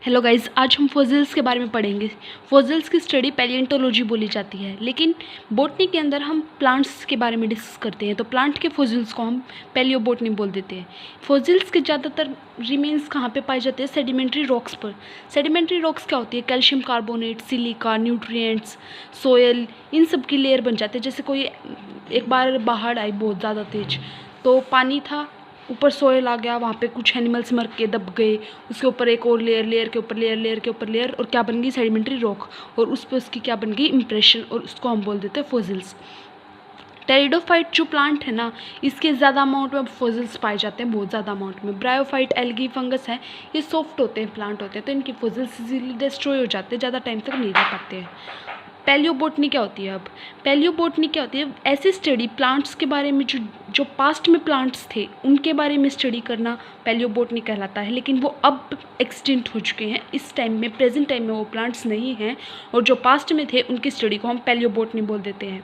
Hello guys, आज हम fossils के बारे में पढ़ेंगे। फॉसिल्स की स्टडी पैलियोंटोलॉजी बोली जाती है, लेकिन बॉटनी के अंदर हम प्लांट्स के बारे में डिस्कस करते हैं, तो प्लांट के फॉसिल्स को हम पैलियोबॉटनी बोल देते हैं। फॉसिल्स के ज़्यादातर रिमेन्स कहाँ पे पाए जाते हैं? सेडिमेंट्री रॉक्स पर। सेडिमेंट्री रॉक्स क्या होती है? Calcium carbonate, silica, nutrients, soil, इन सब की लेयर बन जाते हैं। जैसे कोई एक बार बाढ़ आई बहुत ज़्यादा तेज, तो पानी था, ऊपर सोयल आ गया, वहाँ पे कुछ एनिमल्स मर के दब गए, उसके ऊपर एक और लेयर, लेयर के ऊपर लेयर, लेयर के ऊपर लेयर, और क्या बन गई? Sedimentary rock. और उस पर उसकी क्या बन गई? इम्प्रेशन, और उसको हम बोल देते हैं फॉसिल्स। टेरिडोफाइट जो प्लांट है ना, इसके ज़्यादा अमाउंट में फॉसिल्स पाए जाते हैं, बहुत ज़्यादा अमाउंट में। ब्रायोफाइट, एल्गी, फंगस है, ये सॉफ्ट होते हैं, प्लांट होते हैं, तो इनकी फॉसिल्स इजीली डिस्ट्रॉय हो जाते हैं, ज़्यादा टाइम तक नहीं रह पाते हैं। पैलियोबॉटनी क्या होती है? अब पैलियोबॉटनी क्या होती है? ऐसी स्टडी प्लांट्स के बारे में जो पास्ट में प्लांट्स थे उनके बारे में स्टडी करना पैलियोबॉटनी कहलाता है, लेकिन वो अब एक्सटिंक्ट हो चुके हैं। इस टाइम में, प्रेजेंट टाइम में वो प्लांट्स नहीं हैं, और जो पास्ट में थे उनकी स्टडी को हम पैलियोबॉटनी बोल देते हैं।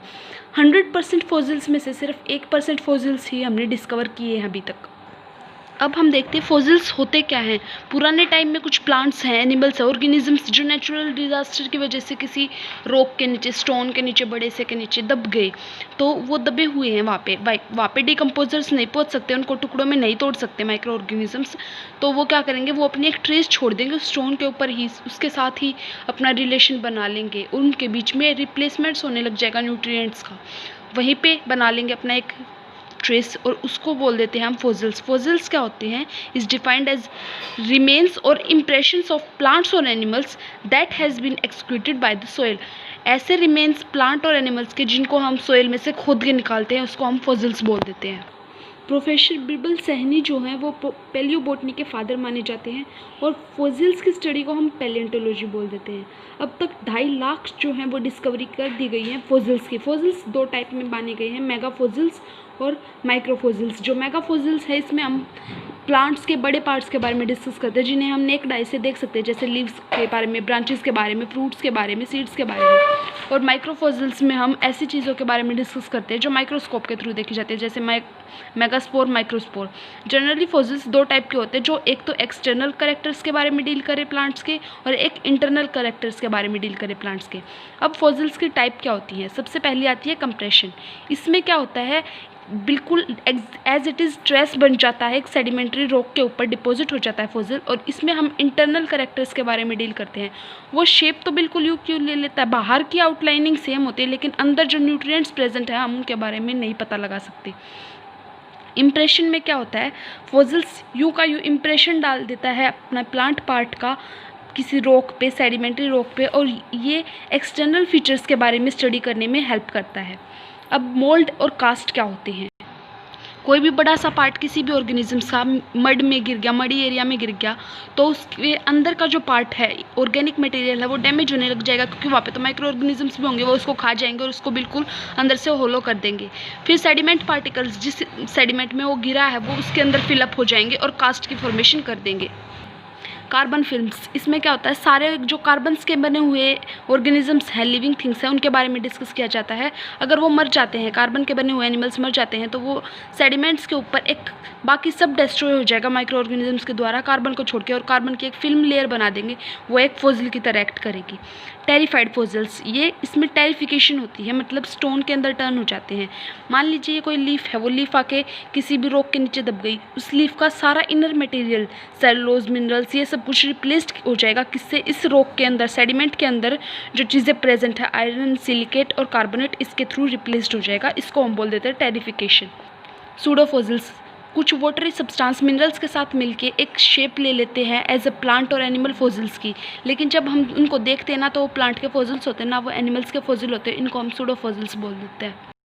100% फॉसिल्स में से सिर्फ 1% फॉसिल्स ही हमने डिस्कवर किए हैं अभी तक। अब हम देखते हैं फॉसिल्स होते क्या हैं। पुराने टाइम में कुछ प्लांट्स हैं, एनिमल्स हैं, ऑर्गेनिजम्स जो नेचुरल डिजास्टर की वजह से किसी रॉक के नीचे, स्टोन के नीचे, बड़े से के नीचे दब गए, तो वो दबे हुए हैं वहाँ पे डिकम्पोजर्स नहीं पहुँच सकते, उनको टुकड़ों में नहीं तोड़ सकते माइक्रो ऑर्गेनिजम्स, तो वो क्या करेंगे? वो अपनी एक ट्रेस छोड़ देंगे उस स्टोन के ऊपर ही, उसके साथ ही अपना रिलेशन बना लेंगे, उनके बीच में रिप्लेसमेंट्स होने लग जाएगा न्यूट्रिएंट्स का, वहीं पे बना लेंगे अपना एक ट्रेस, और उसको बोल देते हैं हम फॉसिल्स। फॉसिल्स क्या होते हैं? इज डिफाइंड एज रिमेन्स और इम्प्रेशंस ऑफ प्लांट्स और animals that has been excreted by the soil. ऐसे रिमेन्स प्लांट और एनिमल्स के जिनको हम सोइल में से खोद के निकालते हैं, उसको हम फॉसिल्स बोल देते हैं। प्रोफेसर बिरबल सैनी जो हैं वो पैलियोबॉटनी के फादर माने जाते हैं, और फॉसिल्स की स्टडी को हम पैलियोंटोलॉजी बोल देते हैं। अब तक 2.5 लाख जो हैं वो डिस्कवरी कर दी गई हैं फॉसिल्स की। फॉसिल्स 2 टाइप में माने गए हैं, मेगा फॉसिल्स और माइक्रो फॉसिल्स। जो मेगा फॉसिल्स है, इसमें हम प्लांट्स के बड़े पार्ट्स के बारे में डिस्कस करते हैं, जिन्हें हम नेक्ड आई से देख सकते हैं, जैसे लीव्स के बारे में, ब्रांचेस के बारे में, फ्रूट्स के बारे में, सीड्स के बारे में। और माइक्रो फॉसिल्स में हम ऐसी चीज़ों के बारे में डिस्कस करते हैं जो माइक्रोस्कोप के थ्रू देखी जाती है, जैसे megaspore, microspore. Generally fossils 2 type के होते हैं, जो एक तो एक्सटर्नल कैरेक्टर्स के बारे में डील करे प्लांट्स के, और एक इंटरनल कैरेक्टर्स के बारे में डील करे प्लांट्स के। अब फॉसिल्स की टाइप क्या होती है? सबसे पहली आती है कंप्रेशन। इसमें क्या होता है? बिल्कुल एज इट इज़ ट्रेस बन जाता है, एक सेडिमेंट्री रॉक के ऊपर डिपॉजिट हो जाता है फॉसिल, और इसमें हम इंटरनल कैरेक्टर्स के बारे में डील करते हैं। वो शेप तो बिल्कुल यू क्यों ले लेता है, बाहर की आउटलाइनिंग सेम होती है, लेकिन अंदर जो न्यूट्रिएंट्स प्रेजेंट है हम उनके बारे में नहीं पता लगा सकते। इम्प्रेशन में क्या होता है? फॉसिल्स यूँ का यूँ इम्प्रेशन डाल देता है अपना प्लांट पार्ट का किसी रॉक पे, सेडिमेंट्री रॉक पे, और ये एक्सटर्नल फीचर्स के बारे में स्टडी करने में हेल्प करता है। अब मोल्ड और कास्ट क्या होते हैं? कोई भी बड़ा सा पार्ट किसी भी ऑर्गेनिजम्स का मड में गिर गया, मडी एरिया में गिर गया, तो उसके अंदर का जो पार्ट है, ऑर्गेनिक मटेरियल है, वो डैमेज होने लग जाएगा, क्योंकि वहाँ पे तो माइक्रो ऑर्गेनिजम्स भी होंगे, वो उसको खा जाएंगे और उसको बिल्कुल अंदर से होलो कर देंगे। फिर सेडिमेंट पार्टिकल्स, जिस सेडिमेंट में वो गिरा है, वो उसके अंदर फिलअप हो जाएंगे और कास्ट की फॉर्मेशन कर देंगे। कार्बन फिल्म्स, इसमें क्या होता है? सारे जो कार्बन्स के बने हुए ऑर्गेनिजम्स हैं, लिविंग थिंग्स हैं, उनके बारे में डिस्कस किया जाता है। अगर वो मर जाते हैं, कार्बन के बने हुए एनिमल्स मर जाते हैं, तो वो सेडिमेंट्स के ऊपर एक बाकी सब डिस्ट्रॉय हो जाएगा माइक्रो ऑर्गेनिजम्स के द्वारा, कार्बन को छोड़ के, और कार्बन की एक फिल्म लेयर बना देंगे, वो एक फॉसिल की तरह एक्ट करेगी। टेरिफाइड फॉसिल्स, ये इसमें टेरिफिकेशन होती है, मतलब स्टोन के अंदर टर्न हो जाते हैं। मान लीजिए कोई लीफ है, वो लीफ आके किसी भी रॉक के नीचे दब गई, उस लीफ का सारा इनर मटेरियल, सेलुलोज, मिनरल्स, ये सब कुछ रिप्लेस्ड हो जाएगा। किससे? इस रॉक के अंदर, सेडिमेंट के अंदर जो चीज़ें प्रेजेंट है, आयरन, सिलिकेट और कार्बोनेट, इसके थ्रू रिप्लेस्ड हो जाएगा। इसको हम बोल देते हैं टेरिफिकेशन। सूडोफॉसिल्स, कुछ वाटरी सब्सटेंस मिनरल्स के साथ मिलके एक शेप ले लेते हैं एज अ प्लांट और एनिमल फॉसिल्स की, लेकिन जब हम उनको देखते हैं ना, तो वो प्लांट के फॉसिल्स होते हैं ना, वो एनिमल्स के फॉसिल होते हैं। इनको हम सूडोफॉसिल्स बोल देते हैं।